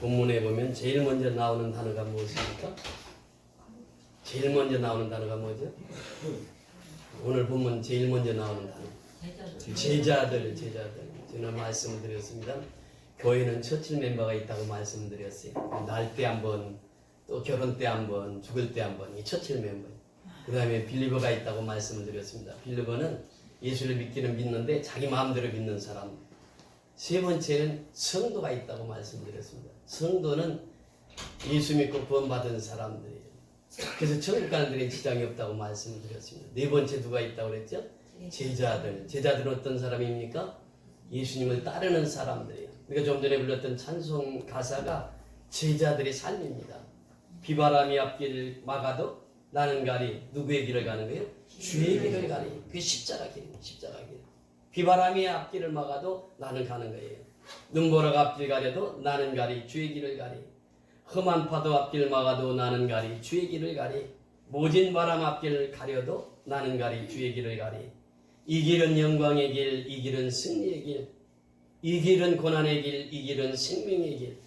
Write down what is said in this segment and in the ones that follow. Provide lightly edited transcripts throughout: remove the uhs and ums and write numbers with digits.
본문에 보면 제일 먼저 나오는 단어가 무엇입니까? 제일 먼저 나오는 단어가 뭐죠? 오늘 본문 제일 먼저 나오는 단어. 제자들. 제가 말씀을 드렸습니다. 교회는 처칠 멤버가 있다고 말씀드렸어요. 날 때 한 번, 또 결혼 때 한 번, 죽을 때 한 번, 이 처칠 멤버. 그 다음에 빌리버가 있다고 말씀을 드렸습니다. 빌리버는 예수를 믿기는 믿는데 자기 마음대로 믿는 사람. 세 번째는 성도가 있다고 말씀드렸습니다. 성도는 예수 믿고 구원받은 사람들이에요. 그래서 천국 가는 데는 지장이 없다고 말씀을 드렸습니다. 네 번째 누가 있다고 그랬죠? 제자들. 제자들은 어떤 사람입니까? 예수님을 따르는 사람들이에요. 우리가 좀 전에 불렀던 찬송 가사가 제자들의 삶입니다. 비바람이 앞길을 막아도 나는 가리. 누구의 길을 가는 거예요? 주의 길을 가리. 그게 십자가 길입니다. 십자가 길. 비바람이 앞길을 막아도 나는 가는 거예요. 눈보라가 앞길 가려도 나는 가리. 주의 길을 가리. 험한 파도 앞길 막아도 나는 가리. 주의 길을 가리. 모진 바람 앞길을 가려도 나는 가리. 주의 길을 가리. 이 길은 영광의 길, 이 길은 승리의 길, 이 길은 고난의 길, 이 길은 생명의 길.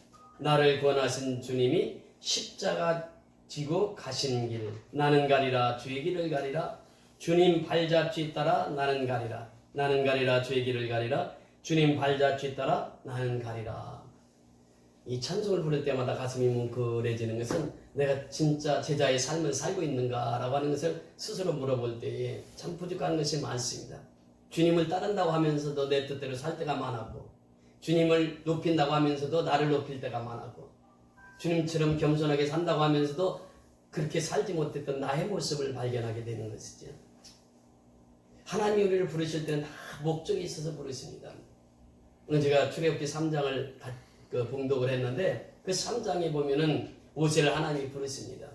나를 구원하신 주님이 십자가 지고 가신 길. 나는 가리라. 주의 길을 가리라. 주님 발자취 따라 나는 가리라. 나는 가리라. 주의 길을 가리라. 주님 발자취 따라 나는 가리라. 이 찬송을 부를 때마다 가슴이 뭉클해지는 것은 내가 진짜 제자의 삶을 살고 있는가라고 하는 것을 스스로 물어볼 때에 참 부족한 것이 많습니다. 주님을 따른다고 하면서도 내 뜻대로 살 때가 많았고, 주님을 높인다고 하면서도 나를 높일 때가 많았고, 주님처럼 겸손하게 산다고 하면서도 그렇게 살지 못했던 나의 모습을 발견하게 되는 것이죠. 하나님이 우리를 부르실 때는 다 목적이 있어서 부르십니다. 오늘 제가 출애굽기 3장을 봉독을 했는데 그 3장에 보면은 모세를 하나님이 부르십니다.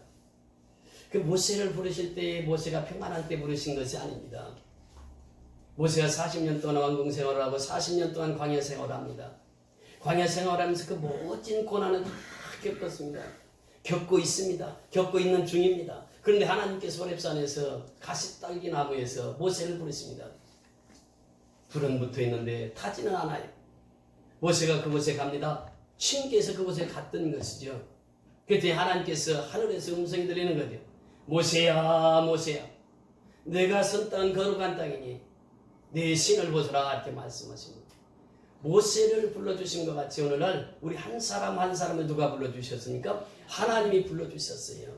그 모세를 부르실 때 모세가 평안할 때 부르신 것이 아닙니다. 모세가 40년 동안 왕궁 생활을 하고 40년 동안 광야 생활을 합니다. 광야 생활하면서 그 멋진 고난을 다 겪었습니다. 겪고 있습니다. 겪고 있는 중입니다. 그런데 하나님께서 호렙산에서 가시딸기 나무에서 모세를 부르십니다. 불은 붙어 있는데 타지는 않아요. 모세가 그곳에 갑니다. 신께서 그곳에 갔던 것이죠. 그때 하나님께서 하늘에서 음성이 들리는 거죠. 모세야, 모세야, 내가 선 땅은 거룩한 땅이니 내 신을 보소라 이렇게 말씀하십니다. 모세를 불러주신 것 같이 오늘날 우리 한 사람 한 사람을 누가 불러주셨습니까? 하나님이 불러주셨어요.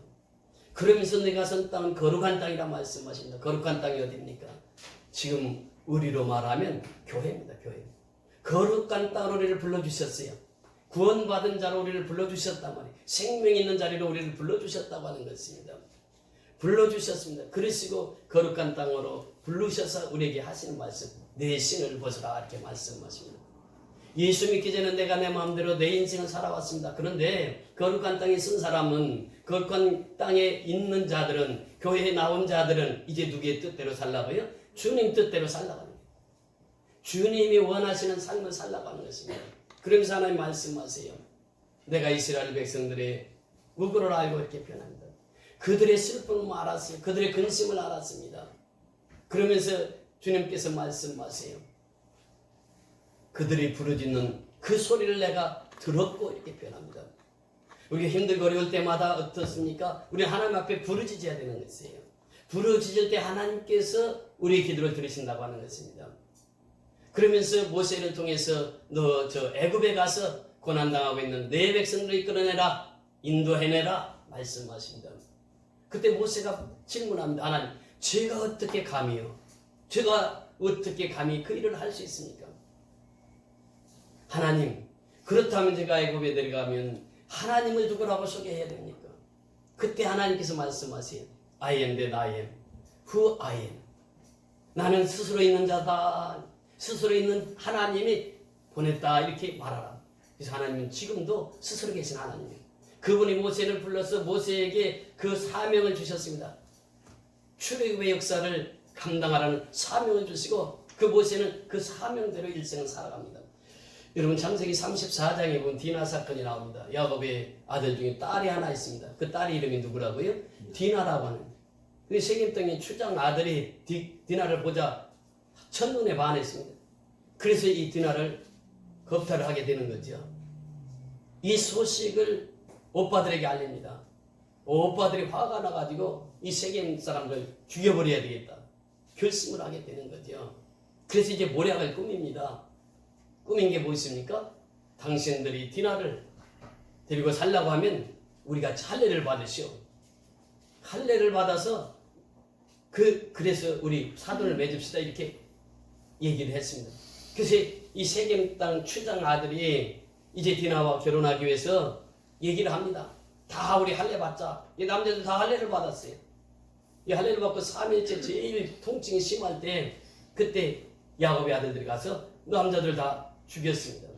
그러면서 내가 선 땅은 거룩한 땅이라 말씀하십니다. 거룩한 땅이 어디입니까? 지금 우리로 말하면 교회입니다. 교회. 거룩한 땅으로 우리를 불러주셨어요. 구원받은 자로 우리를 불러주셨단 말이에요. 생명 있는 자리로 우리를 불러주셨다고 하는 것입니다. 불러주셨습니다. 그러시고 거룩한 땅으로 부르셔서 우리에게 하시는 말씀, 내 신을 벗으라 이렇게 말씀하십니다. 예수 믿기 전에 내가 내 마음대로 내 인생을 살아왔습니다. 그런데 거룩한 땅에 쓴 사람은, 거룩한 땅에 있는 자들은, 교회에 나온 자들은 이제 누구의 뜻대로 살라고요? 주님 뜻대로 살라고 하는 거예요. 주님이 원하시는 삶을 살라고 하는 것입니다. 그러면서 하나님 말씀하세요. 내가 이스라엘 백성들의 우고를 알고 이렇게 표현합니다. 그들의 슬픔을 알았어요. 그들의 근심을 알았습니다. 그러면서 주님께서 말씀하세요. 그들이 부르짖는 그 소리를 내가 들었고 이렇게 표현합니다. 우리가 힘들고 어려울 때마다 어떻습니까? 우리 하나님 앞에 부르짖어야 되는 것이에요. 부르짖을 때 하나님께서 우리의 기도를 들으신다고 하는 것입니다. 그러면서 모세를 통해서 너 저 애굽에 가서 고난당하고 있는 내 백성들을 이끌어내라, 인도해내라 말씀하십니다. 그때 모세가 질문합니다. 하나님, 제가 어떻게 감히요? 제가 어떻게 감히 그 일을 할 수 있습니까? 하나님, 그렇다면 제가 애굽에 내려가면 하나님을 누구라고 소개해야 됩니까? 그때 하나님께서 말씀하세요. I am that I am. Who I am. 나는 스스로 있는 자다. 스스로 있는 하나님이 보냈다 이렇게 말하라. 그래서 하나님은 지금도 스스로 계신 하나님이에요. 그분이 모세를 불러서 모세에게 그 사명을 주셨습니다. 출애굽의 역사를 감당하라는 사명을 주시고 그 모세는 그 사명대로 일생을 살아갑니다. 여러분 창세기 34장에 보면 디나 사건이 나옵니다. 야곱의 아들 중에 딸이 하나 있습니다. 그 딸의 이름이 누구라고요? 디나라고 하는. 그 세겜 땅의 추장 아들이 디나를 보자 첫눈에 반했습니다. 그래서 이 디나를 겁탈을 하게 되는 거죠. 이 소식을 오빠들에게 알립니다. 오빠들이 화가 나가지고 이 세겜 사람들 죽여버려야 되겠다. 결심을 하게 되는 거죠. 그래서 이제 모략을 꾸밉니다. 꾸민 게 무엇입니까? 당신들이 디나를 데리고 살라고 하면 우리가 할례를 받으시오. 할례를 받아서 그래서 우리 사돈을 맺읍시다 이렇게 얘기를 했습니다. 그래서 이 세겜 땅 추장 아들이 이제 디나와 결혼하기 위해서 얘기를 합니다. 다 우리 할례 받자. 이 남자들 다 할례를 받았어요. 이 할례를 받고 3일째 제일 통증이 심할 때 그때 야곱의 아들들이 가서 남자들 다 죽였습니다.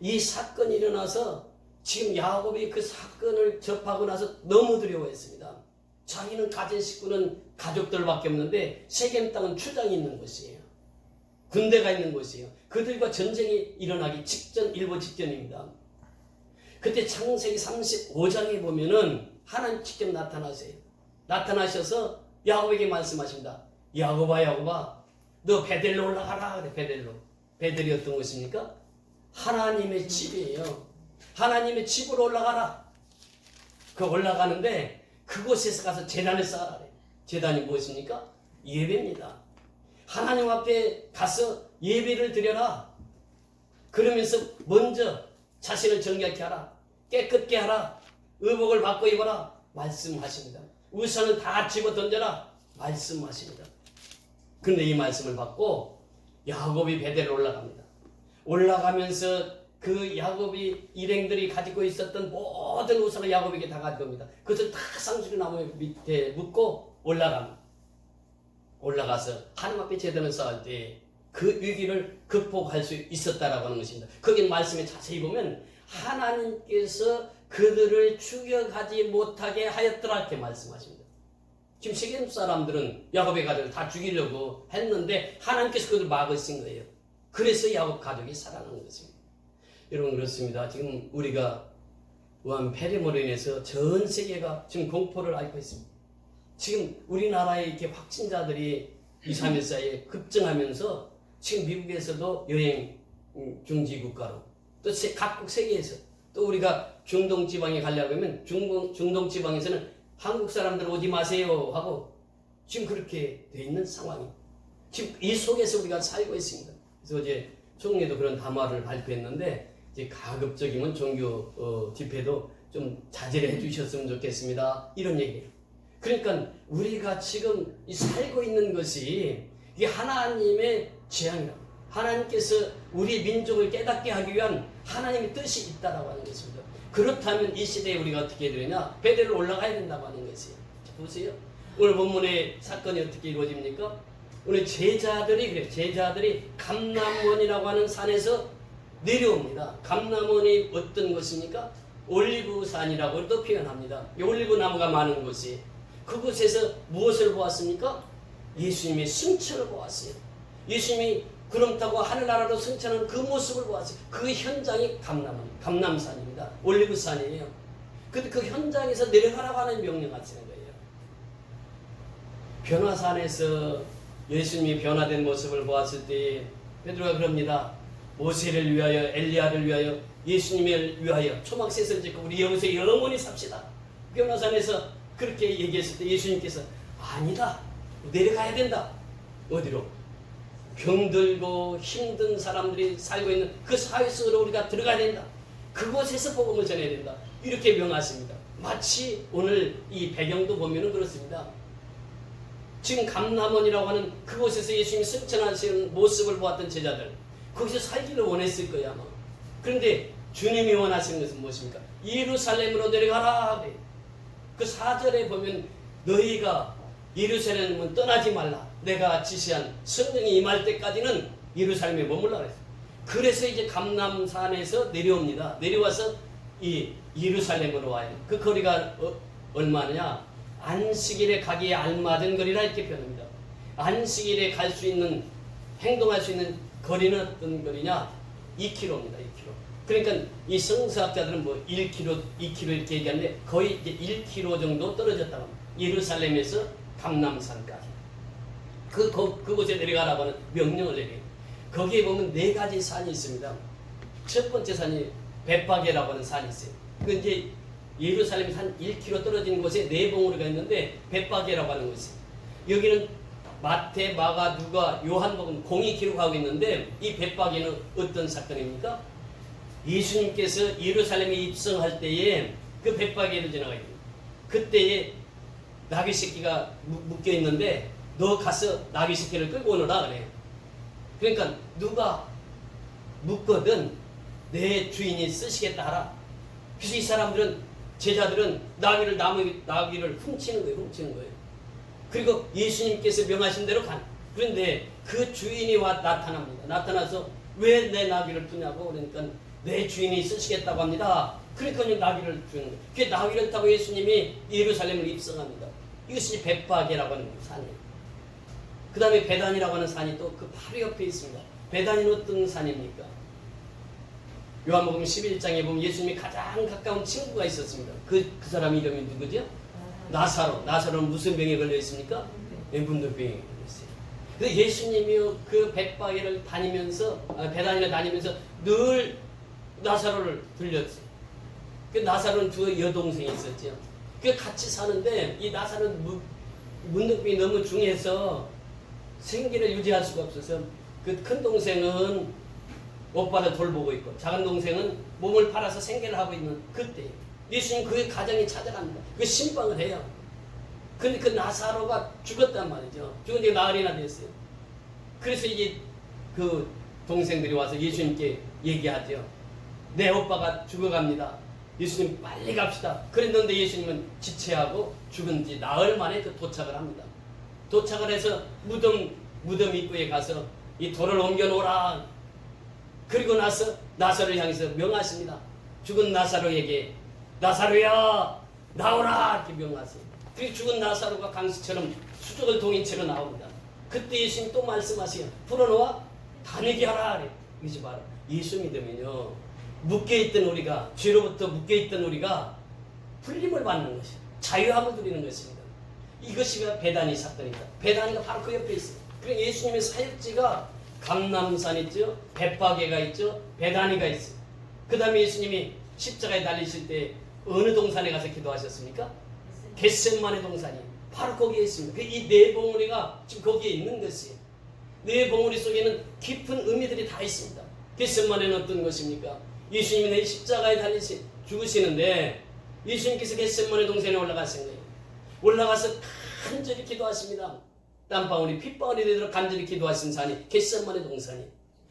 이 사건이 일어나서 지금 야곱이 그 사건을 접하고 나서 너무 두려워했습니다. 자기는 가진 식구는 가족들밖에 없는데 세겜 땅은 추장이 있는 곳이에요. 군대가 있는 곳이에요. 그들과 전쟁이 일어나기 직전, 일보 직전입니다. 그때 창세기 35장에 보면은 하나님 직접 나타나세요. 나타나셔서 야곱에게 말씀하십니다. 야곱아, 야곱아, 너 베델로 올라가라. 그래, 베델로. 베델이 어떤 곳입니까? 하나님의 집이에요. 하나님의 집으로 올라가라. 그 올라가는데 그곳에서 가서 제단을 쌓아라. 제단이 무엇입니까? 예배입니다. 하나님 앞에 가서 예배를 드려라. 그러면서 먼저 자신을 정결케 하라. 깨끗게 하라. 의복을 바꿔 입어라. 말씀하십니다. 우선은 다 집어 던져라. 말씀하십니다. 그런데 이 말씀을 받고 야곱이 베델로 올라갑니다. 올라가면서 그 야곱이 일행들이 가지고 있었던 모든 우상을 야곱에게 다 가져옵니다. 그것을 다 쌍수리 나무 밑에 묶고 올라갑니다. 올라가서 하나님 앞에 제단을 쌓을 때 그 위기를 극복할 수 있었다라고 하는 것입니다. 거기 말씀에 자세히 보면 하나님께서 그들을 죽여가지 못하게 하였더라 이렇게 말씀하십니다. 지금 세겜 사람들은 야곱의 가족을 다 죽이려고 했는데 하나님께서 그들을 막으신 거예요. 그래서 야곱 가족이 살아난 것입니다. 여러분 그렇습니다. 지금 우리가 우한 폐렴으로 인해서 전 세계가 지금 공포를 앓고 있습니다. 지금 우리나라에 이렇게 확진자들이 2, 3일 사이에 급증하면서 지금 미국에서도 여행 중지 국가로 또 각국 세계에서 또 우리가 중동 지방에 가려고 하면 중동 지방에서는 한국 사람들 오지 마세요 하고 지금 그렇게 돼 있는 상황이 지금 이 속에서 우리가 살고 있습니다. 그래서 어제 총리도 그런 담화를 발표했는데 이제 가급적이면 종교 집회도 좀 자제를 해주셨으면 좋겠습니다. 이런 얘기예요. 그러니까 우리가 지금 살고 있는 것이 이게 하나님의 재앙이라고. 하나님께서 우리 민족을 깨닫게 하기 위한 하나님의 뜻이 있다라고 하는 것입니다. 그렇다면 이 시대에 우리가 어떻게 해야 되느냐? 베델로 올라가야 된다고 하는 것이에요. 보세요. 오늘 본문의 사건이 어떻게 이루어집니까? 오늘 제자들이 그래요. 제자들이 감람원이라고 하는 산에서 내려옵니다. 감람원이 어떤 것입니까? 올리브산이라고도 표현합니다. 올리브 나무가 많은 곳이 그곳에서 무엇을 보았습니까? 예수님의 승천을 보았어요. 예수님이 구름 타고 하늘나라로 승천하는 그 모습을 보았어요. 그 현장이 감람산입니다. 올리브산이에요. 근데 그 현장에서 내려가라고 하는 명령을 하시는 거예요. 변화산에서 예수님이 변화된 모습을 보았을 때 베드로가 그럽니다. 모세를 위하여 엘리야를 위하여 예수님을 위하여 초막셋을 짓고 우리 여기서 영원히 삽시다. 변화산에서 그렇게 얘기했을 때 예수님께서 아니다. 내려가야 된다. 어디로? 병들고 힘든 사람들이 살고 있는 그 사회 속으로 우리가 들어가야 된다. 그곳에서 복음을 전해야 된다. 이렇게 명하십니다. 마치 오늘 이 배경도 보면은 그렇습니다. 지금 감람원이라고 하는 그곳에서 예수님이 승천하시는 모습을 보았던 제자들 거기서 살기를 원했을 거야 아마. 그런데 주님이 원하시는 것은 무엇입니까? 예루살렘으로 내려가라. 그 4절에 보면 너희가 예루살렘은 떠나지 말라. 내가 지시한 성령이 임할 때까지는 예루살렘에 머물라 그랬어요. 그래서 이제 감람산에서 내려옵니다. 내려와서 이 예루살렘으로 와요. 그 거리가 얼마냐? 안식일에 가기에 알맞은 거리라 이렇게 표현합니다. 안식일에 갈 수 있는 행동할 수 있는 거리는 어떤 거리냐? 2km입니다. 2km. 그러니까 이 성서학자들은 뭐 1km, 2km 이렇게 얘기하는데 거의 이제 1km 정도 떨어졌다고 합니다. 예루살렘에서 감람산까지. 그곳에 내려가라고 하는 명령을 내려요. 거기에 보면 4가지 산이 있습니다. 첫 번째 산이 벳바게라고 하는 산이 있어요. 그 이제 예루살렘에서 한 1km 떨어진 곳에 네 봉우리가 있는데 벳바게라고 하는 곳이 있어요. 여기는 마태, 마가, 누가, 요한복음 공이 기록하고 있는데 이 벳바게는 어떤 사건입니까? 예수님께서 예루살렘에 입성할 때에 그 벳바게를 지나가요. 그때에 나귀 새끼가 묶여 있는데 너 가서 나귀 새끼를 끌고 오너라 그래요. 그러니까 누가 묻거든 내 주인이 쓰시겠다 하라. 그래서 이 사람들은 제자들은 나귀를 훔치는 거예요. 그리고 예수님께서 명하신 대로 간. 그런데 그 주인이 나타납니다. 나타나서 왜 내 나귀를 푸냐고 그러니까 내 주인이 쓰시겠다고 합니다. 그러니까 나귀를 주는 거예요. 그 나귀를 타고 예수님이 예루살렘을 입성합니다. 이것이 벳바게라고 하는 산이에요. 그 다음에 베단이라고 하는 산이 또 그 바로 옆에 있습니다. 베단이는 어떤 산입니까? 요한복음 11장에 보면 예수님이 가장 가까운 친구가 있었습니다. 그 사람 이름이 누구죠? 나사로. 나사로는 무슨 병에 걸려 있습니까? 문둥병에 걸려 있어요. 그래서 예수님이 그 벳바게를 다니면서 베단이를 다니면서 늘 나사로를 들렸어요. 그 나사로는 두 여동생이 있었죠. 그 같이 사는데 이 나사로는 문둥병이 너무 중해서 생기를 유지할 수가 없어서 그 큰 동생은 오빠를 돌보고 있고 작은 동생은 몸을 팔아서 생계를 하고 있는 그때 예수님 그 가정에 찾아갑니다. 그 신방을 해요. 근데 그 나사로가 죽었단 말이죠. 죽은 지 나흘이나 됐어요. 그래서 이게 그 동생들이 와서 예수님께 얘기하죠. 내 오빠가 죽어갑니다. 예수님 빨리 갑시다. 그랬는데 예수님은 지체하고 죽은 지 나흘 만에 그 도착을 합니다. 도착을 해서 무덤 입구에 가서 이 돌을 옮겨 놓으라. 그리고 나서 나사로를 향해서 명하십니다. 죽은 나사로에게 나사로야 나오라 이렇게 명하세요. 그리고 죽은 나사로가 강수처럼 수족을 동인 채로 나옵니다. 그때 예수님 또 말씀하세요. 풀어놓아 다니게 하라. 이것이 바로 예수 믿으면요 묶여있던 우리가 죄로부터 묶여있던 우리가 풀림을 받는 것이에요. 자유함을 누리는 것입니다. 이것이 베다니 사건입니다. 베다니가 바로 그 옆에 있어요. 그리고 예수님의 사역지가 감람산 있죠, 벳바게가 있죠, 베다니가 있어요. 그 다음에 예수님이 십자가에 달리실 때 어느 동산에 가서 기도하셨습니까? 겟세마네 동산이 바로 거기에 있습니다. 이 네 봉우리가 지금 거기에 있는 것이에요. 네 봉우리 속에는 깊은 의미들이 다 있습니다. 겟세마네는 어떤 것입니까? 예수님이 내 십자가에 죽으시는데 예수님께서 겟세마네 동산에 올라가신 거예요. 올라가서 간절히 기도하십니다. 땀방울이 핏방울이 되도록 간절히 기도하신 산이 겟세마네 동산이.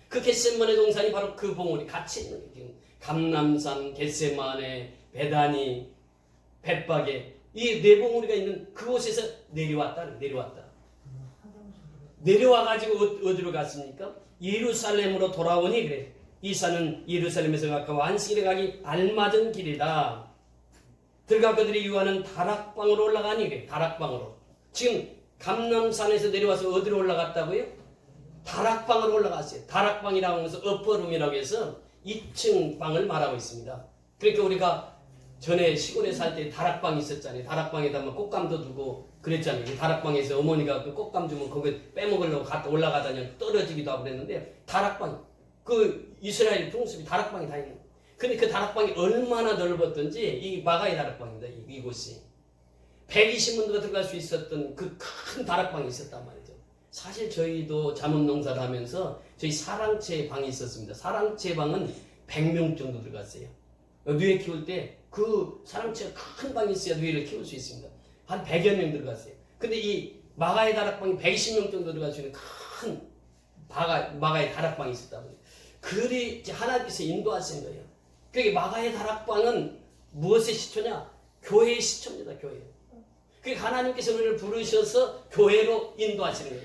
그 겟세마네 동산이 바로 그 봉우리 같이 있는 거예요. 감람산, 겟세마네, 베다니, 벳바게 이 네 봉우리가 있는 그곳에서 내려왔다. 내려와가지고 어디로 갔습니까? 예루살렘으로 돌아오니 그래. 이 산은 예루살렘에서 가까워 안식일에 가기 알맞은 길이다. 들과 그들이 유하는 다락방으로 올라가니 그래. 다락방으로. 지금 감람산에서 내려와서 어디로 올라갔다고요? 다락방으로 올라갔어요. 다락방이라고 하면서 upper룸이라고 해서 2층 방을 말하고 있습니다. 그러니까 우리가 전에 시골에 살 때 다락방이 있었잖아요. 다락방에다 뭐 꽃감도 두고 그랬잖아요. 다락방에서 어머니가 그 꽃감 주면 거기 빼먹으려고 갔다 올라가다니 떨어지기도 하고 그랬는데 다락방, 그 이스라엘 풍습이 다락방이 다 있는 거예요. 근데 그 다락방이 얼마나 넓었던지 이 마가의 다락방입니다. 이곳이 120문도가 들어갈 수 있었던 그 큰 다락방이 있었단 말이죠. 사실 저희도 자문농사를 하면서 저희 사랑채 방이 있었습니다. 사랑채 방은 100명 정도 들어갔어요. 뉘에 키울 때 그 사랑채가 큰 방이 있어야 뉘를 키울 수 있습니다. 한 100여 명 들어갔어요. 근데 이 마가의 다락방이 120명 정도 들어갈 수 있는 큰 마가의 다락방이 있었단 말이에요. 그리 하나님께서 인도하신 거예요. 그러니까 마가의 다락방은 무엇의 시초냐? 교회의 시초입니다. 교회. 그러니까 하나님께서 우리를 부르셔서 교회로 인도하시는 거예요.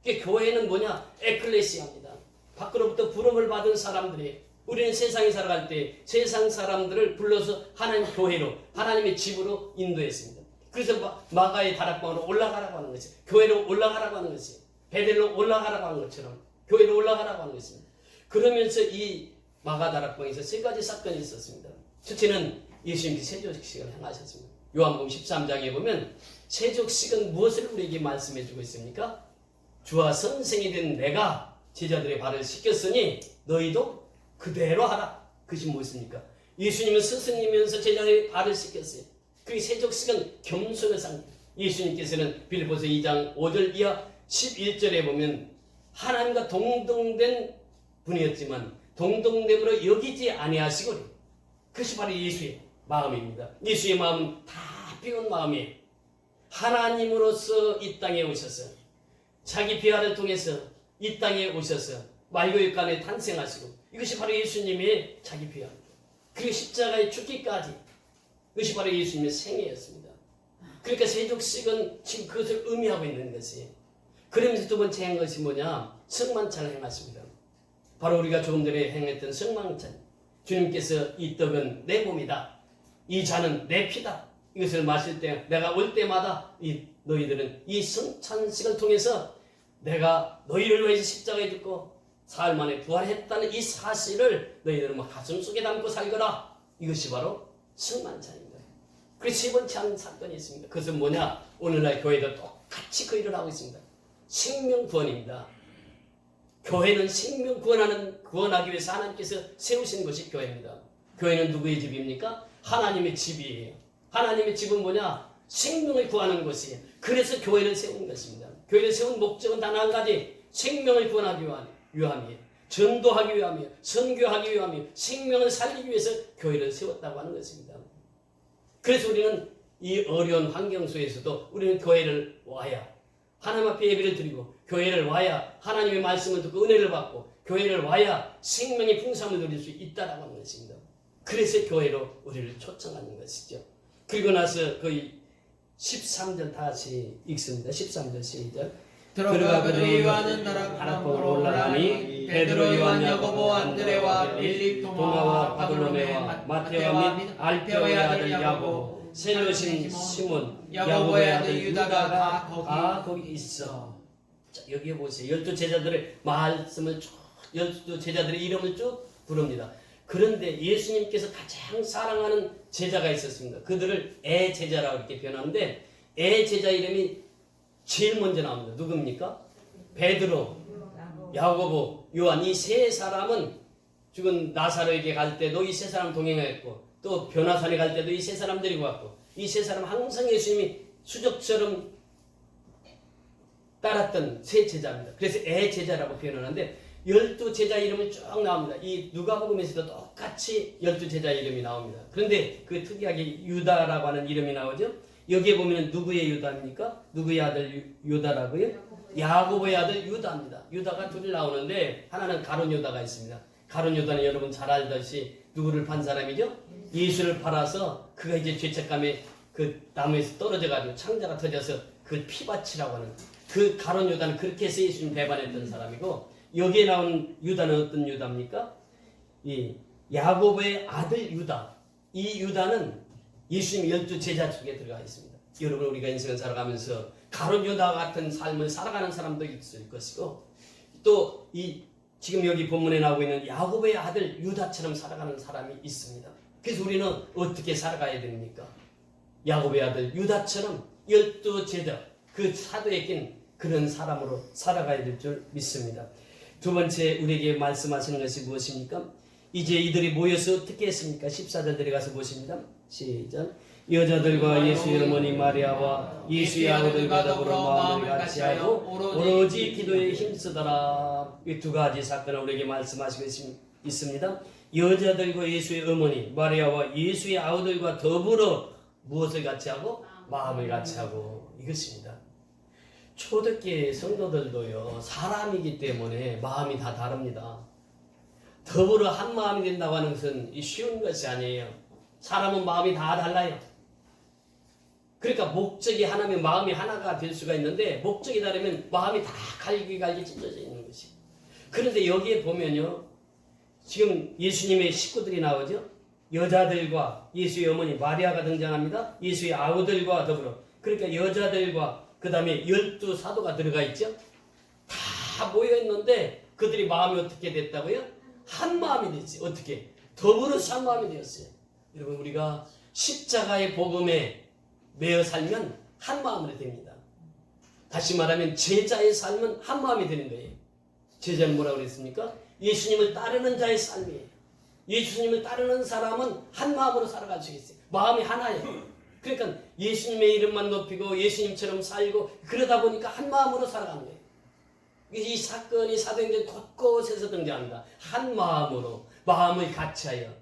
그러니까 교회는 뭐냐? 에클레시아입니다. 밖으로부터 부름을 받은 사람들이 우리는 세상에 살아갈 때 세상 사람들을 불러서 하나님 교회로 하나님의 집으로 인도했습니다. 그래서 마가의 다락방으로 올라가라고 하는 것이 교회로 올라가라고 하는 것이 베델로 올라가라고 하는 것처럼 교회로 올라가라고 하는 것입니다. 그러면서 이 마가 다락방에서 세 가지 사건이 있었습니다. 첫째는 예수님께서 세족식을 행하셨습니다. 요한복음 13장에 보면 세족식은 무엇을 우리에게 말씀해 주고 있습니까? 주와 선생이 된 내가 제자들의 발을 씻겼으니 너희도 그대로 하라. 그것이 무엇입니까? 예수님은 스승이면서 제자의 발을 씻겼어요. 그 세족식은 겸손의 상. 예수님께서는 빌립보서 2장 5절 이하 11절에 보면 하나님과 동등된 분이었지만 동등됨으로 여기지 아니하시고, 그것이 바로 예수의 마음입니다. 예수의 마음은 다 비운 마음이에요. 하나님으로서 이 땅에 오셔서 자기 비하를 통해서 이 땅에 오셔서 말고육간에 탄생하시고, 이것이 바로 예수님의 자기 비하입니다. 그리고 십자가에 죽기까지, 그것이 바로 예수님의 생애였습니다. 그러니까 세족식은 지금 그것을 의미하고 있는 것이에요. 그러면서 두 번째 한 것이 뭐냐? 성만찬을 행하십니다. 바로 우리가 조금 전에 행했던 성만찬. 주님께서 이 떡은 내 몸이다, 이 잔은 내 피다, 이것을 마실 때 내가 올 때마다 너희들은 이 성찬식을 통해서 내가 너희를 위해서 십자가에 죽고 사흘 만에 부활했다는 이 사실을 너희들은 가슴속에 담고 살거라. 이것이 바로 성만찬입니다. 그리고 세 번째 한 사건이 있습니다. 그것은 뭐냐? 오늘날 교회도 똑같이 그 일을 하고 있습니다. 생명구원입니다. 교회는 생명 구원하기 위해서 하나님께서 세우신 것이 교회입니다. 교회는 누구의 집입니까? 하나님의 집이에요. 하나님의 집은 뭐냐? 생명을 구하는 것이에요. 그래서 교회를 세운 것입니다. 교회를 세운 목적은 단 한 가지, 생명을 구원하기 위함이에요. 전도하기 위함이에요. 선교하기 위함이에요. 생명을 살리기 위해서 교회를 세웠다고 하는 것입니다. 그래서 우리는 이 어려운 환경 속에서도 우리는 교회를 와야 하나님 앞에 예배를 드리고, 교회를 와야 하나님의 말씀을 듣고 은혜를 받고, 교회를 와야 생명의 풍성함을 누릴 수 있다라고 하는 것입니다. 그래서 교회로 우리를 초청하는 것이죠. 그리고 나서 거의 13절 다시 읽습니다. 13절 시작. 들어가 그들이 요한은 나락방으로 올라가니 베드로, 요한, 야고보, 안드레와 빌립, 도마와 바돌로메와 마테오와 및 알페오의 아들 야고보, 셀로신 시몬, 야고보의 아들 유다가 다 거기 있어. 자, 여기에 보세요. 12제자들의 말씀을 쭉, 12제자들의 이름을 쭉 부릅니다. 그런데 예수님께서 가장 사랑하는 제자가 있었습니다. 그들을 애제자라고 이렇게 표현하는데, 애제자 이름이 제일 먼저 나옵니다. 누굽니까? 베드로, 야고보, 요한. 이 세 사람은 죽은 나사로에게 갈 때도 이 세 사람 동행했고, 또 변화산에 갈 때도 이 세 사람 데리고 왔고, 이 세 사람 항상 예수님이 수족처럼 따랐던 세 제자입니다. 그래서 애제자라고 표현하는데 12제자 이름이 쭉 나옵니다. 이 누가복음에서도 똑같이 12제자 이름이 나옵니다. 그런데 그 특이하게 유다라고 하는 이름이 나오죠. 여기에 보면 누구의 유다입니까? 누구의 아들 유다라고요? 야고보의 아들 유다입니다. 유다가 둘이 나오는데 하나는 가룟 유다가 있습니다. 가룟 유다는 여러분 잘 알듯이 누구를 판 사람이죠? 예수를 팔아서 그가 이제 죄책감에 그 나무에서 떨어져가지고 창자가 터져서 그 피바치라고 하는 그 가룟 유다는 그렇게 해서 예수님 배반했던 사람이고, 여기에 나온 유다는 어떤 유다입니까? 이 야고보의 아들 유다. 이 유다는 예수님 12제자 중에 들어가 있습니다. 여러분, 우리가 인생을 살아가면서 가룟 유다 같은 삶을 살아가는 사람도 있을 것이고, 또 이 지금 여기 본문에 나오고 있는 야고보의 아들 유다처럼 살아가는 사람이 있습니다. 그래서 우리는 어떻게 살아가야 됩니까? 야고보의 아들 유다처럼 12제자, 그 사도에 낀 그런 사람으로 살아가야 될 줄 믿습니다. 두 번째 우리에게 말씀하시는 것이 무엇입니까? 이제 이들이 모여서 어떻게 했습니까? 14절 들어가서 보십니다. 시작. 여자들과 예수의 어머니 마리아와 예수의 아우들과 더불어 마음을 같이하여 오로지 기도에 힘쓰더라. 이 두 가지 사건을 우리에게 말씀하시고 있습니다. 여자들과 예수의 어머니 마리아와 예수의 아우들과 더불어 무엇을 같이하고? 마음을 같이하고, 이것입니다. 초대교회 성도들도요, 사람이기 때문에 마음이 다 다릅니다. 더불어 한 마음이 된다고 하는 것은 쉬운 것이 아니에요. 사람은 마음이 다 달라요. 그러니까 목적이 하나면 마음이 하나가 될 수가 있는데, 목적이 다르면 마음이 다 갈기갈기 찢어져 있는 것이. 그런데 여기에 보면요, 지금 예수님의 식구들이 나오죠. 여자들과 예수의 어머니 마리아가 등장합니다. 예수의 아우들과 더불어. 그러니까 여자들과 그 다음에 12사도가 들어가 있죠. 다 모여있는데 그들이 마음이 어떻게 됐다고요? 한 마음이 됐어요. 어떻게? 더불어서 한 마음이 되었어요. 여러분, 우리가 십자가의 복음에 매어 살면 한 마음으로 됩니다. 다시 말하면 제자의 삶은 한 마음이 되는 거예요. 제자는 뭐라고 그랬습니까? 예수님을 따르는 자의 삶이에요. 예수님을 따르는 사람은 한 마음으로 살아갈 수 있어요. 마음이 하나예요. 그러니까 예수님의 이름만 높이고 예수님처럼 살고 그러다 보니까 한 마음으로 살아가는 거예요. 이 사건이 사도행전 곳곳에서 등장합니다. 한 마음으로 마음을 같이하여.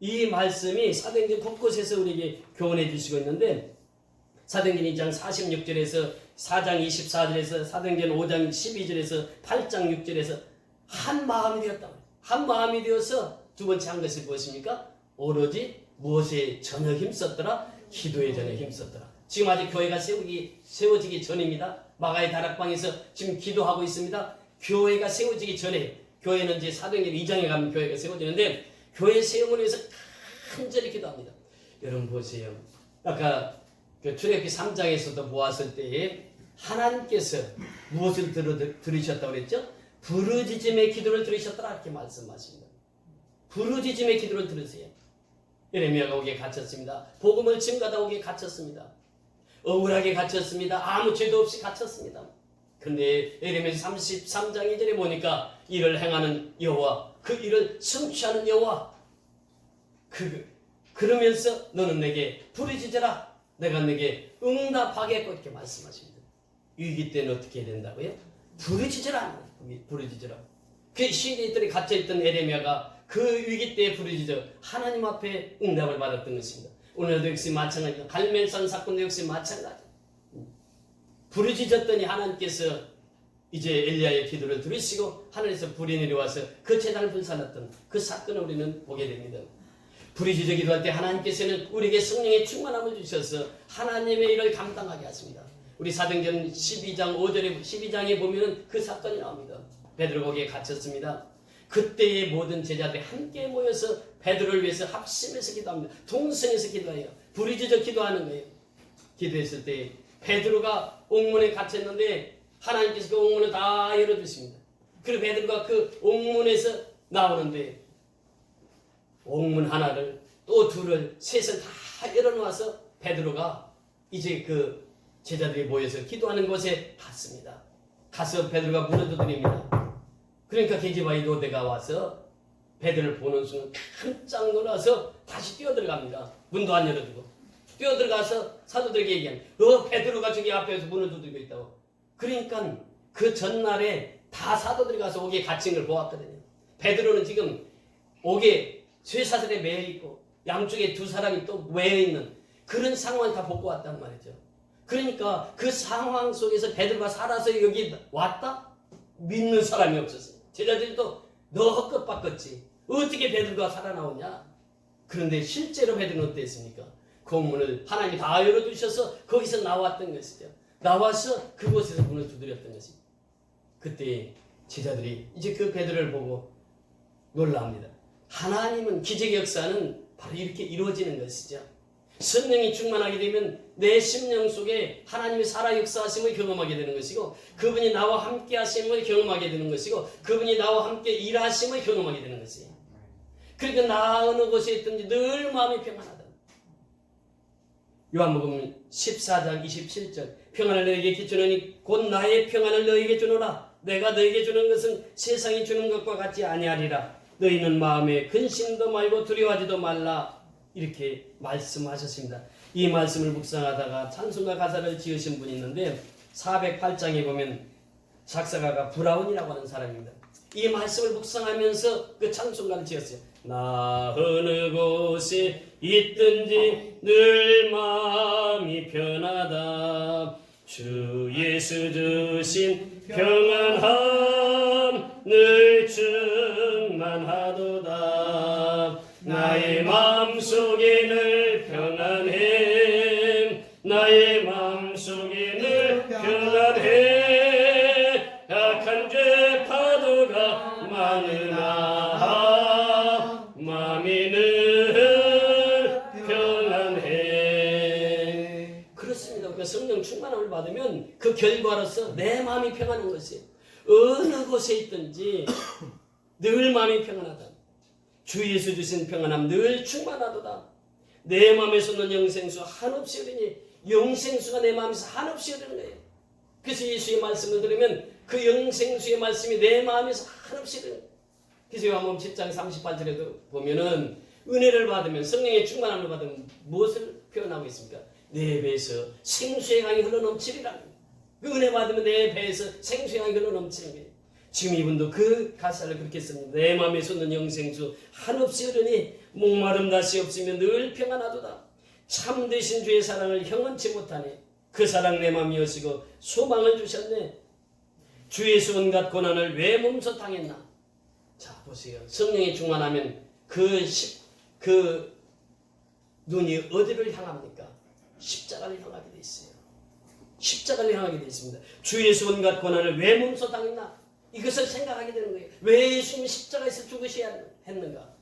이 말씀이 사도행전 곳곳에서 우리에게 교훈해 주시고 있는데 사도행전 2장 46절에서 4장 24절에서 사도행전 5장 12절에서 8장 6절에서 한 마음이 되었다. 한 마음이 되어서 두 번째 한 것이 무엇입니까? 오로지 무엇에 전혀 힘썼더라? 기도에 전혀 힘썼더라. 지금 아직 교회가 세워지기 전입니다. 마가의 다락방에서 지금 기도하고 있습니다. 교회가 세워지기 전에 교회는 이제 사도행전 2장에 가면 교회가 세워지는데 교회 세움을 위해서 간절히 기도합니다. 여러분 보세요. 아까 그 출애굽기 3장에서도 보았을 때에 하나님께서 무엇을 들으셨다고 그랬죠? 부르짖음의 기도를 들으셨더라 이렇게 말씀하십니다. 부르짖음의 기도를 들으세요. 예레미야가 오기에 갇혔습니다. 복음을 증거하다 오기에 갇혔습니다. 억울하게 갇혔습니다. 아무 죄도 없이 갇혔습니다. 근데 예레미야 33장 2절에 보니까 이를 행하는 여호와 그 일을 성취하는 여호와 그러면서 너는 내게 부르짖으라 내가 내게 응답하겠고 이렇게 말씀하십니다. 위기 때는 어떻게 해야 된다고요? 부르짖으라. 부르짖으라. 그 시리들이 갇혀있던 예레미야가 그 위기 때에 부르짖어 하나님 앞에 응답을 받았던 것입니다. 오늘도 역시 마찬가지입니다. 갈멜산 사건도 역시 마찬가지. 부르짖었더니 하나님께서 이제 엘리야의 기도를 들으시고 하늘에서 불이 내려와서 그 제단을 불살랐던 그 사건을 우리는 보게 됩니다. 부르짖어 기도할 때 하나님께서는 우리에게 성령의 충만함을 주셔서 하나님의 일을 감당하게 하십니다. 우리 사도행전 12장에 보면은 그 사건이 나옵니다. 베드로 거기에 갇혔습니다. 그때의 모든 제자들이 함께 모여서 베드로를 위해서 합심해서 기도합니다. 동성해서 기도해요. 부르짖어 기도하는 거예요. 기도했을 때 베드로가 옥문에 갇혔는데 하나님께서 그 옥문을 다 열어주십니다. 그리고 베드로가 그 옥문에서 나오는데 옥문 하나를 또 둘을 셋을 다 열어놓아서 베드로가 이제 그 제자들이 모여서 기도하는 곳에 갔습니다. 가서 베드로가 문을 두드립니다. 그러니까 계집아 이도대가 와서 베드로를 보는 순간 깜짝 놀라서 다시 뛰어들어갑니다. 문도 안 열어주고 뛰어들어가서 사도들에게 얘기합니다. 베드로가 저기 앞에서 문을 두드리고 있다고. 그러니까 그 전날에 다 사도들이 가서 옥에 갇힌 걸 보았거든요. 베드로는 지금 옥에 쇠사슬에 매여 있고 양쪽에 두 사람이 또 매여 있는 그런 상황을 다 보고 왔단 말이죠. 그러니까 그 상황 속에서 베드로가 살아서 여기 왔다? 믿는 사람이 없었어요. 제자들도 너 헛것바꿨지. 어떻게 베드로가 살아나오냐? 그런데 실제로 베드로는 어땠습니까? 그 문을 하나님이 다 열어주셔서 거기서 나왔던 것이죠. 나와서 그곳에서 문을 두드렸던 것입니다. 그때 제자들이 이제 그 베드로를 보고 놀랍니다. 하나님은 기적의 역사는 바로 이렇게 이루어지는 것이죠. 성령이 충만하게 되면 내 심령 속에 하나님의 살아 역사하심을 경험하게 되는 것이고 그분이 나와 함께 하심을 경험하게 되는 것이고 그분이 나와 함께 일하심을 경험하게 되는 것이에요. 그러니까 나 어느 곳에 있든지 늘 마음이 평안하다. 요한복음 14장 27절 평안을 너에게 주노니 곧 나의 평안을 너에게 주노라. 내가 너에게 주는 것은 세상이 주는 것과 같지 아니하리라. 너희는 마음에 근심도 말고 두려워하지도 말라. 이렇게 말씀하셨습니다. 이 말씀을 묵상하다가 찬송가 가사를 지으신 분이 있는데 408장에 보면 작사가가 브라운이라고 하는 사람입니다. 이 말씀을 묵상하면서 그 찬송가를 지었어요. 나 어느 곳에 있든지 늘 마음이 편하다. 주 예수 주신 평안함 늘 충만하도다. 나의 마음속에 늘 평안해. 나의 마음속에 늘 평안해. 약한 죄 파도가 많으나 마음이 늘 평안해. 그렇습니다. 그 성령 충만함을 받으면 그 결과로서 내 마음이 평안한 것이에요. 어느 곳에 있든지 늘 마음이 평안하다. 주 예수 주신 평안함 늘 충만하도다. 내 마음에 솟는 영생수 한없이 흐르니 영생수가 내 마음에서 한없이 흐르는 거예요. 그래서 예수의 말씀을 들으면 그 영생수의 말씀이 내 마음에서 한없이 흐르는 거예요. 그래서 요한복음 10장 38절에도 보면은 은혜를 받으면 성령의 충만함을 받으면 무엇을 표현하고 있습니까? 내 배에서 생수의 강이 흘러넘치리라. 그 은혜 받으면 내 배에서 생수의 강이 흘러넘치는 거예요. 지금 이분도 그 가사를 그렇게 씁니다. 내 마음에 솟는 영생수 한없이 흐르니 목마름 다시 없으면 늘 평안하도다. 참되신 주의 사랑을 형언치 못하니 그 사랑 내 마음이 여시고 소망을 주셨네. 주에서 온갖 고난을 왜 몸소 당했나. 자 보세요. 성령이 충만하면 그 눈이 어디를 향합니까? 십자가를 향하게 돼 있어요. 십자가를 향하게 돼 있습니다. 주에서 온갖 고난을 왜 몸소 당했나? 이것을 생각하게 되는 거예요. 왜 예수님이 십자가에서 죽으셔야 했는가?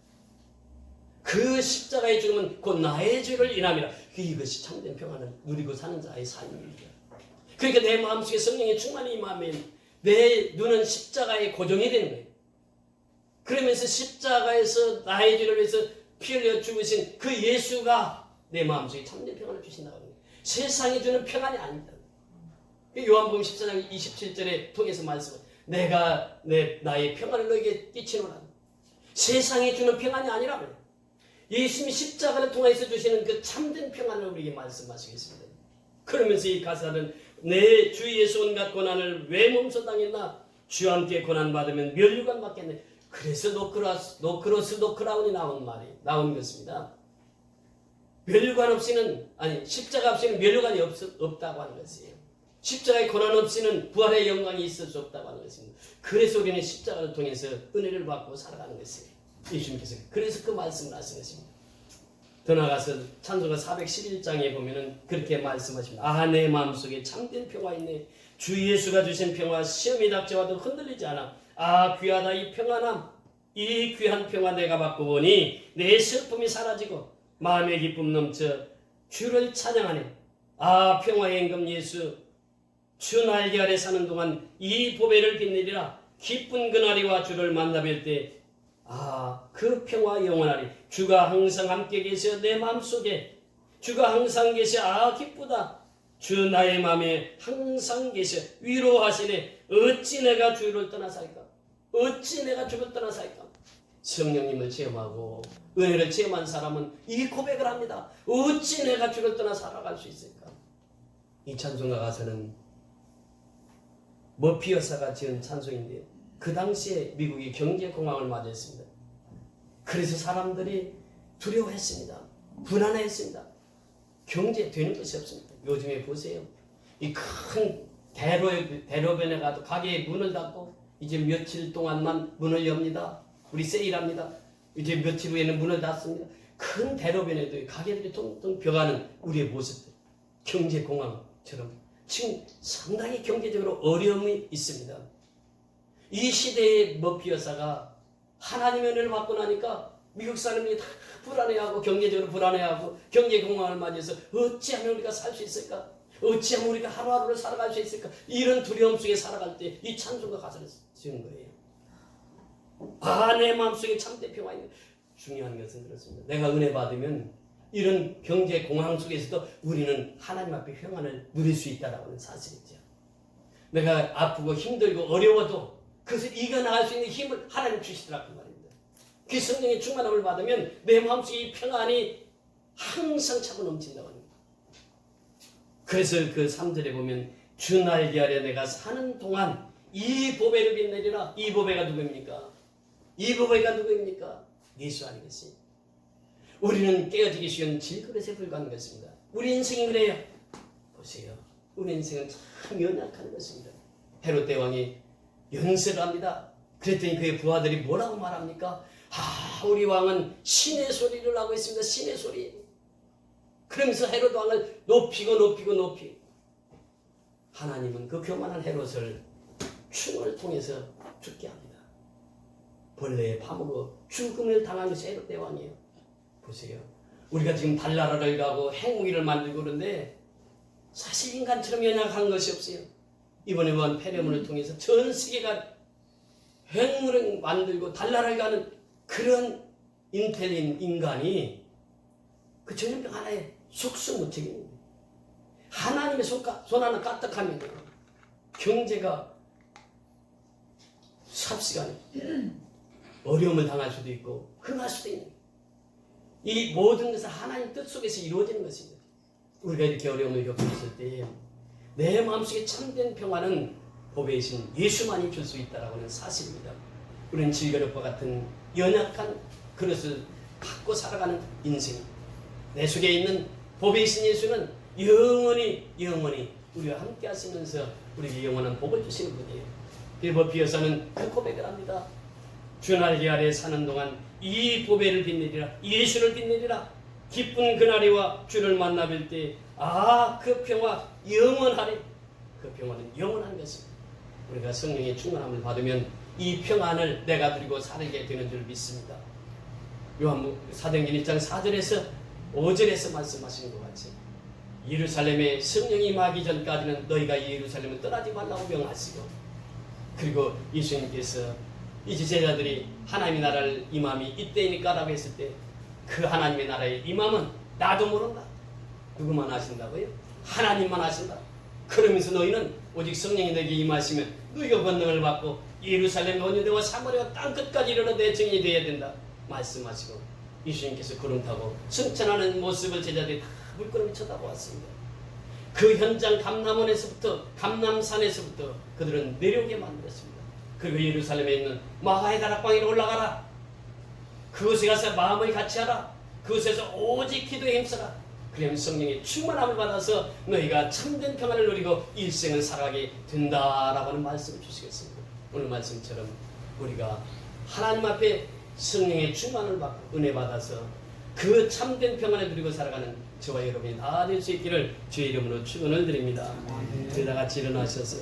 그 십자가의 죽음은 곧 나의 죄를 인함이라. 이것이 참된 평안을 누리고 사는 자의 삶입니다. 그러니까 내 마음속에 성령의 충만이 임하면 내 눈은 십자가에 고정이 되는 거예요. 그러면서 십자가에서 나의 죄를 위해서 피 흘려 죽으신 그 예수가 내 마음속에 참된 평안을 주신다고 합니다. 세상이 주는 평안이 아닙니다. 요한복음 14장 27절에 통해서 말씀을 내가 나의 평안을 너에게 끼치노라. 세상이 주는 평안이 아니라고요. 예수님이 십자가를 통해서 주시는 그 참된 평안을 우리에게 말씀하시겠습니다. 그러면서 이 가사는 내 주위에서 온갖 고난을 왜 몸소 당했나? 주와 함께 고난 받으면 멸류관 받겠네. 그래서 노크라운이 나온 것입니다. 멸류관 없이는 십자가 없이는 멸류관이 없다고 하는 것이에요. 십자가의 고난 없이는 부활의 영광이 있을 수 없다고 하는 것입니다. 그래서 우리는 십자가를 통해서 은혜를 받고 살아가는 것이에요. 예수님께서 그래서 그 말씀을 하신 것입니다. 더 나아가서 찬송가 411장에 보면은 그렇게 말씀하십니다. 내 마음속에 참된 평화 있네. 주 예수가 주신 평화 시험이 닥쳐와도 흔들리지 않아. 귀하다 이 평안함. 이 귀한 평화 내가 받고 보니 내 슬픔이 사라지고 마음의 기쁨 넘쳐 주를 찬양하네. 평화의 임금 예수 주 날개 아래 사는 동안 이 보배를 빛내리라. 기쁜 그날이와 주를 만나 뵐 때 그 평화 영원하리. 주가 항상 함께 계셔 내 마음속에 주가 항상 계셔. 기쁘다. 주 나의 마음에 항상 계셔 위로하시네. 어찌 내가 주를 떠나 살까? 어찌 내가 주를 떠나 살까? 성령님을 체험하고 은혜를 체험한 사람은 이 고백을 합니다. 어찌 내가 주를 떠나 살아갈 수 있을까? 이 찬송가 가사는 머피 여사가 지은 찬송인데요. 그 당시에 미국이 경제공황을 맞이했습니다. 그래서 사람들이 두려워했습니다. 불안해했습니다. 경제 되는 것이 없습니다. 요즘에 보세요. 이 큰 대로변에 가도 가게에 문을 닫고 이제 며칠 동안만 문을 엽니다. 우리 세일합니다. 이제 며칠 후에는 문을 닫습니다. 큰 대로변에도 가게들이 텅텅 벼가는 우리의 모습들. 경제공황처럼 지금 상당히 경제적으로 어려움이 있습니다. 이 시대의 머피 여사가 하나님의 은혜를 받고 나니까 미국 사람들이 다 불안해하고 경제적으로 불안해하고 경제공황을 맞이해서 어찌하면 우리가 살 수 있을까? 어찌하면 우리가 하루하루를 살아갈 수 있을까? 이런 두려움 속에 살아갈 때 이 찬송가 가사를 쓰는 거예요. 내 마음속에 참된 평화 있는. 중요한 것은 그렇습니다. 내가 은혜 받으면 이런 경제공황 속에서도 우리는 하나님 앞에 평안을 누릴 수 있다는 사실이죠. 내가 아프고 힘들고 어려워도 그것을 이겨나갈 수 있는 힘을 하나님 주시더라고 말입니다. 그 성령의 충만함을 받으면 내 마음속에 이 평안이 항상 차고 넘친다고 합니다. 그래서 그 3절에 보면 주 날개 아래 내가 사는 동안 이 보배를 빛내리라. 이 보배가 누구입니까? 이 보배가 누구입니까? 예수 아니겠어요? 우리는 깨어지기 쉬운 질그릇에 불과한 것입니다. 우리 인생이 그래요. 보세요. 우리 인생은 참 연약한 것입니다. 헤롯 대왕이 연설을 합니다. 그랬더니 그의 부하들이 뭐라고 말합니까? 우리 왕은 신의 소리를 하고 있습니다. 신의 소리. 그러면서 헤롯 왕을 높이고 하나님은 그 교만한 헤롯을 충을 통해서 죽게 합니다. 벌레에 파먹어 죽음을 당한 것이 헤롯 대왕이에요. 보세요. 우리가 지금 달나라를 가고 핵무기를 만들고 그러는데 사실 인간처럼 연약한 것이 없어요. 이번에 본 폐렴을 통해서 전 세계가 핵무기를 만들고 달나라를 가는 그런 인텔린 인간이 그 전염병 하나에 속수무책입니다. 하나님의 손 하나 까딱하면 경제가 삽시간에 어려움을 당할 수도 있고 흥할 수도 있는 이 모든 것은 하나님 뜻 속에서 이루어지는 것입니다. 우리가 이렇게 어려움을 겪었을 때 내 마음속에 참된 평화는 보배이신 예수만이 줄 수 있다라고 하는 사실입니다. 우리는 질겨력과 같은 연약한 그릇을 갖고 살아가는 인생, 내 속에 있는 보배이신 예수는 영원히 우리와 함께 하시면서 우리에게 영원한 복을 주시는 분이에요. 빌보피어서는 그 고백을 합니다. 주날개 아래 사는 동안 이 보배를 빛내리라, 예수를 빛내리라. 기쁜 그날이와 주를 만나 뵐 때 그 평화 영원하리. 그 평화는 영원한 것입니다. 우리가 성령의 충만함을 받으면 이 평안을 내가 누리고 살게 되는 줄 믿습니다. 사도행전 1장 4절에서 5절에서 말씀하시는 것 같이 예루살렘에 성령이 임하기 전까지는 너희가 예루살렘을 떠나지 말라고 명하시고, 그리고 예수님께서 이제 제자들이 하나님의 나라를 임함이 이때이니까 라고 했을 때 그 하나님의 나라의 임함은 나도 모른다. 누구만 하신다고요? 하나님만 하신다. 그러면서 너희는 오직 성령이 너에게 임하시면 너희가 권능을 받고 예루살렘 온 유대와 사마리아 땅끝까지 이르러 내 증인이 되어야 된다 말씀하시고, 예수님께서 구름 타고 승천하는 모습을 제자들이 다 물끄러미 쳐다보았습니다. 그 현장 감람산에서부터 그들은 내려오게 만들었습니다. 그리고 예루살렘에 있는 마가의 다락방에 올라가라. 그곳에 가서 마음을 같이 하라. 그곳에서 오직 기도에 힘써라. 그러면 성령의 충만함을 받아서 너희가 참된 평안을 누리고 일생을 살아가게 된다라고 하는 말씀을 주시겠습니다. 오늘 말씀처럼 우리가 하나님 앞에 성령의 충만을 받고 은혜 받아서 그 참된 평안을 누리고 살아가는 저와 여러분이 다 될 수 있기를 주의 이름으로 축원을 드립니다. 우리 다 같이 일어나셔서